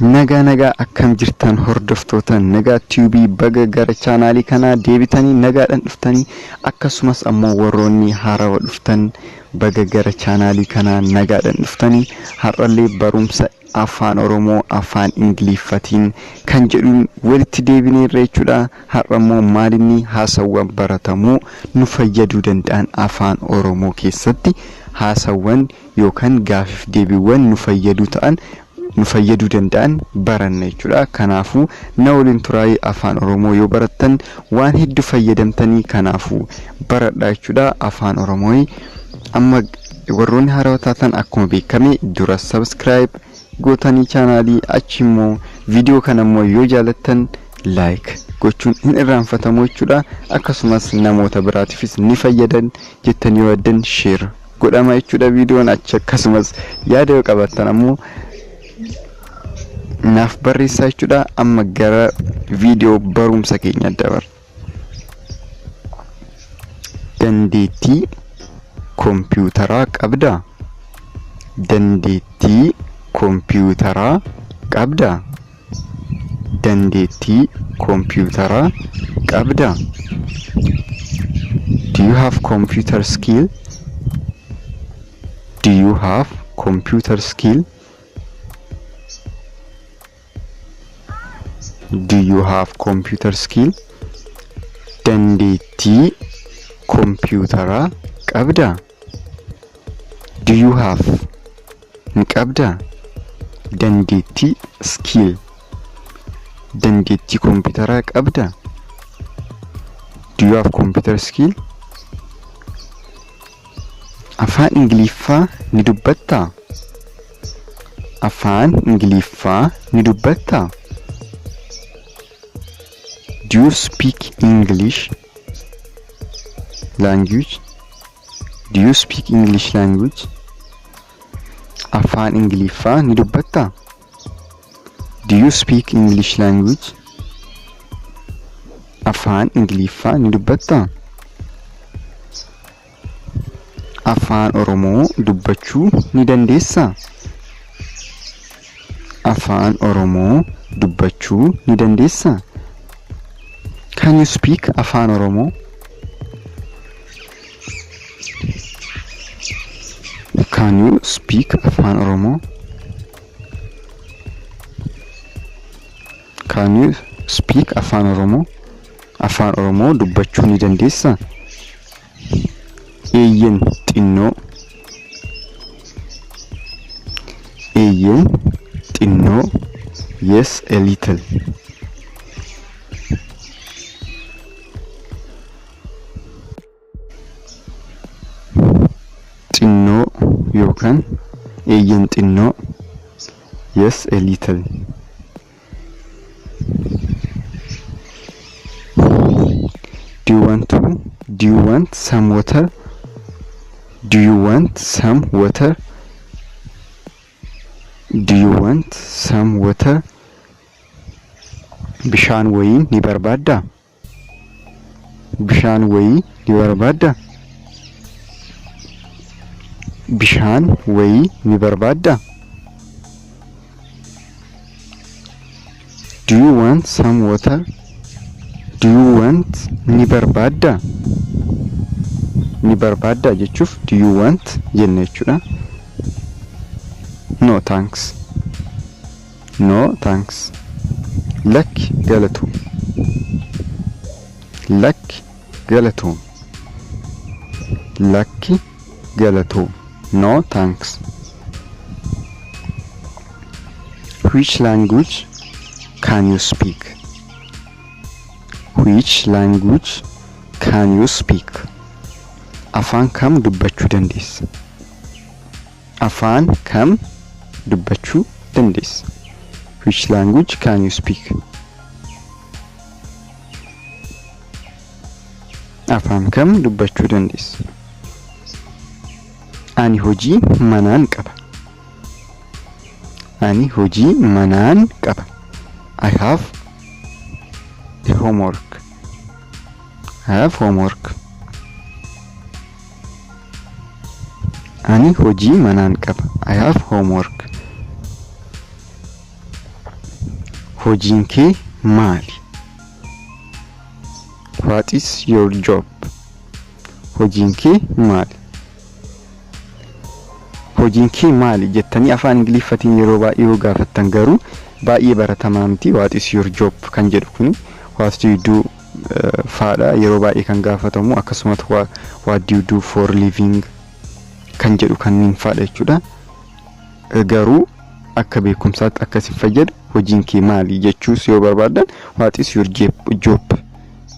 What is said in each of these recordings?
nagaa akkam jirtan hordoftoota nagaa tiyubii baga gara chaanaalii kanaa deebitanii nagaadhaan dhuftanii akkasumas ammoo warroonni haarawa dhuftan baga gara chaanaalii kanaa nagaadhaan dhuftanii har'allee barumsa afaan oromoo afaan ingiliiffatiin kan jedhuun walitti deebineerra jechuudha. Har'ammoo maalinni haasawwan baratamuu nu fayyaduu danda'an afaan oromoo keessatti haasawwan yookaan gaaffii deebiiwwan nu fayyaduu ta'an nu fayyaduu danda'an baranna jechuudha. Kanaafuu na waliin turaayii afaan oromoo yoo barattan waan hedduu fayyadamtanii kanaafuu baradhaa jechuudha. Afaan oromoo amma warroonni haarawaa taatan akkuma beekame dura subscribe gootanii chaanaalii achi immoo viidiyoo kana immoo yoo jaalattan like gochuun hin irraanfatamu jechuudha. Akkasumas namoota biraatiifis ni fayyadan jettanii yoo addan share godhama jechuudha viidiyoon achi. Akkasumas yaada yoo qabaattan ammoo naaf barreessaa jechuudha. Amma gara viidiyoo barumsa keenya dabar. Dandeettii kompiitaraa qabdaa? Dandeettii kompiitaraa qabdaa? Dandeettii kompiitaraa qabdaa? Do you have computer skill? Do you have computer skill? Do you have computer skill? Dandeettii kompiitaraa qabdaa? Do you have qabdaa? Dandeettii skill dandeettii kompiitaraa qabdaa? Do you have computer skill? Afaan ingiliiffaa ni dubbattaa? Afaan ingiliiffaa ni dubbattaa? Do you speak English language? Do you speak English language? Afaan ingiliiffaa ni dubbattaa? Do you speak English language? Afaan ingiliiffaa ni dubbattaa? Afaan oromoo dubbachuu ni dandeessaa? Afaan oromoo dubbachuu ni dandeessaa? Can you speak afaan oromoo? Can you speak afaan oromoo? Can you speak afaan oromoo? Afaan oromoo dubbachuu ni dandeessaa? Eeyyen xinnoo. Eeyyen xinnoo. Yes, a little. Xinnoo yookaan eeyyen xinnoo. Yes, a little. Do you want some water? Do you want some water? Do you want some water? Bishaan wayii ni barbaaddaa? Bishaan wayii ni barbaaddaa? Bishaan wayii ni barbaaddaa? Do you want some water? Do you want ni barbaaddaa? Ni barbaaddaa jechuuf do you want jenna jechuudha. No thanks. No thanks. Lakki galatoom. Lakki galatoom. Lakki galatoom. No thanks. Which language can you speak? Which language can you speak? Afaan kam dubbachuu dandeessa? Afaan kam dubbachuu dandeessa? Which language can you speak? Afaan kam dubbachuu dandeessa? Ani hojii manaan qaba. Ani hojii manaan qaba. I have a homework. I have homework. Ani hojii manaan qaba. I have homework. hojiin kee maali? What is your job? Hojiin kee maali? Hojiin kee maali jettanii afaan ingiliffatiin yeroo baay'ee gaafattan garuu baay'ee baratamaa miti. What is your job kan jedhu kun what do you do faadha yeroo baay'ee kan gaafatamu. Akkasumas what do you do for living kan jedhu kanneen faadha jechuudha. Garuu akka beekumsaatti akkasi fayyadu hojiin kee maali jechuus yoo barbaadan what is your job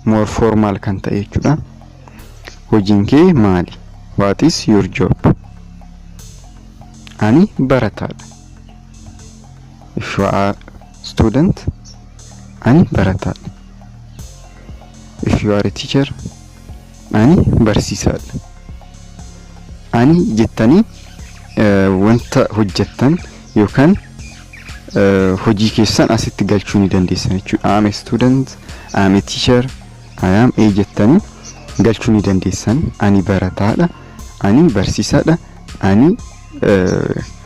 more formal kan ta'e jechuudha. Hojiin kee maali? What is your job? Ani barataadha. If you are student, ani barataadha. If you are a teacher, ani barsiisaadha. Ani jettanii wanta hojjettan yookaan hojii keessan asitti galchuu ni dandeessan jechuudha. I am a student, I am a teacher, I am a jettanii galchuu ni dandeessan. Ani barataadha, ani barsiisaadha, ani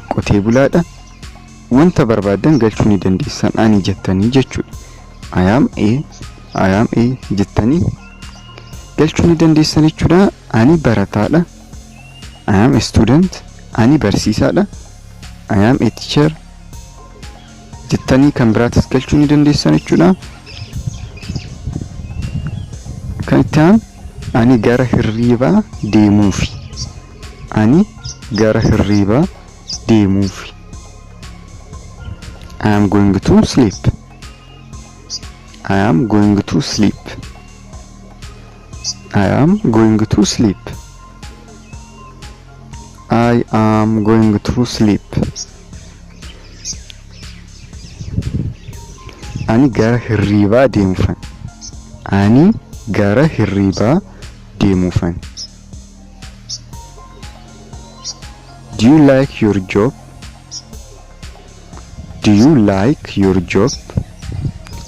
qotee bulaadha. Wanta barbaadan galchuu ni dandeessan ani jettanii jechuudha. I am a jettanii galchuu ni dandeessan jechuudha. Ani barataadha, I am a student, ani barsiisaadha, I am a teacher jettanii kan biraatis galchuu ni dandeessan jechuudha. Kan itti aanu ani gara hirriibaa deemuufi. Ani gara hirriibaa deemuufi. I am going to sleep. I am going to sleep. I am going to sleep. I am going to sleep. Ani gara hirriibaa deemuufan. Ani gara hirriibaa deemuufan. Do you like your job? Do you like your job?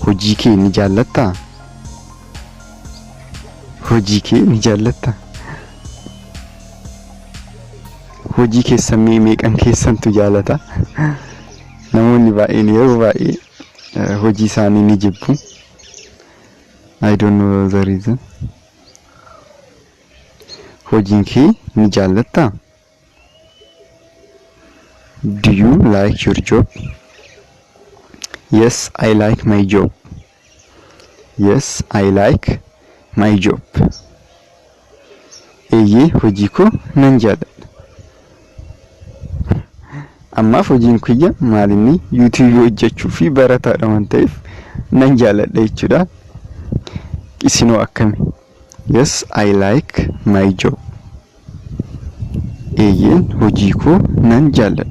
Hojii kee ni jaallatta? Hojii kee ni jaallatta? Hojii keessan meeqan keessantu jaallata? Namoonni baay'een yeroo baay'ee hojii isaanii ni jibbu. I don't know the reason. Hojiin kee ni jaallatta? Do you like your job? Yes, I like my job. Yes, I like my job. Eeyyee hojii koo nan jaalladha. Ammaaf hojiin kiyya maalinni YouTube hojjechuu fi barataadha waan ta'eef nan jaalladha jechuudha. Isinoo akkami? Yes, I like my job. Eeyyeen hojii koo nan jaalladha.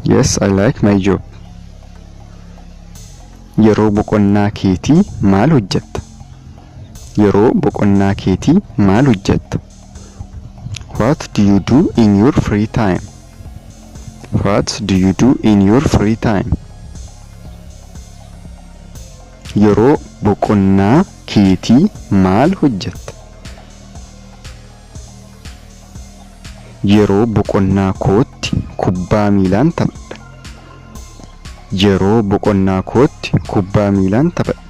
Yes, I like my job. Yeroo boqonnaa keetii maal hojjetta? Yeroo boqonnaa keetii maal hojjetta? What do you do in your free time? What do you do in your free time? Yeroo boqonnaa keetii maal hojjetta? Yeroo boqonnaa kootti kubbaa miilaan taphadha. Yeroo boqonnaa kootti kubbaa miilaan taphadha.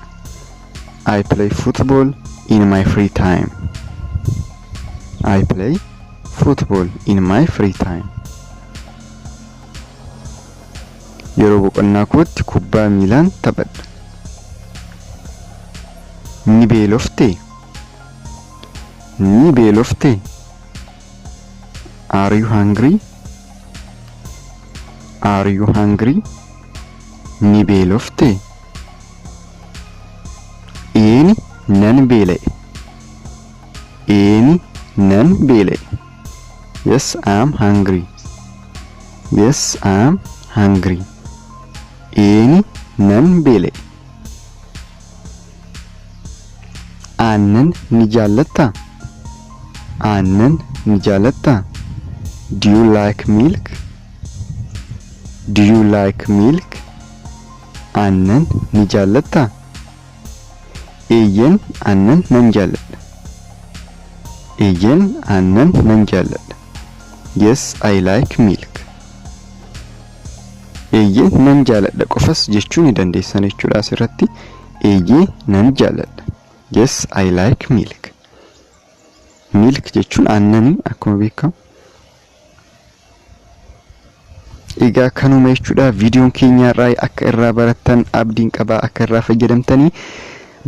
I play football in my free time. I play football in my free time. Yeroo boqonnaa kootti kubbaa miilaan taphadha. Ni beeloftee? Ni beeloftee? Are you hungry? Are you hungry? Ni beeloftee? Eeni nan beela'e. Eeni nan beela'e. Yes, I am hungry. Yes, I am hungry. Eeni nan beela'e. Aannan ni jaallatta? Aannan ni jaallatta? Do you like milk? Do you like milk? Aannan ni jaallatta? Eeyyen aannan nan jaalladha. Eeyyen aannan nan jaalladha. Yes, I like milk. eeyyee nan jaaladha qofas jechuu ni dandeessan jechuudha asirratti. Eeyyee nan jaaladha. Yes, I like milk. Milk jechuun aannanii akkuma beekamu. Egaa kanuma jechuudha viidiyoon keenya irraa akka irraa barattan abdiin qaba, akka irraa fayyadamtanii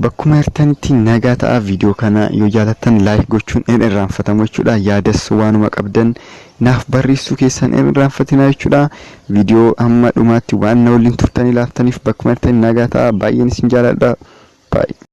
bakkuma hirtanitti nagaa ta'a. Viidiyoo kana yoo jaalattan like gochuun hin irraanfatamu jechuudha. Yaadas waanuma qabdan naaf barreessuu keessan hin irraanfatina jechuudha. Viidiyoo amma dhumaatti waan na waliin turtanii laaftaniif bakkuma hirtanii nagaa ta'a. Baay'een isin jaaladha. Bye.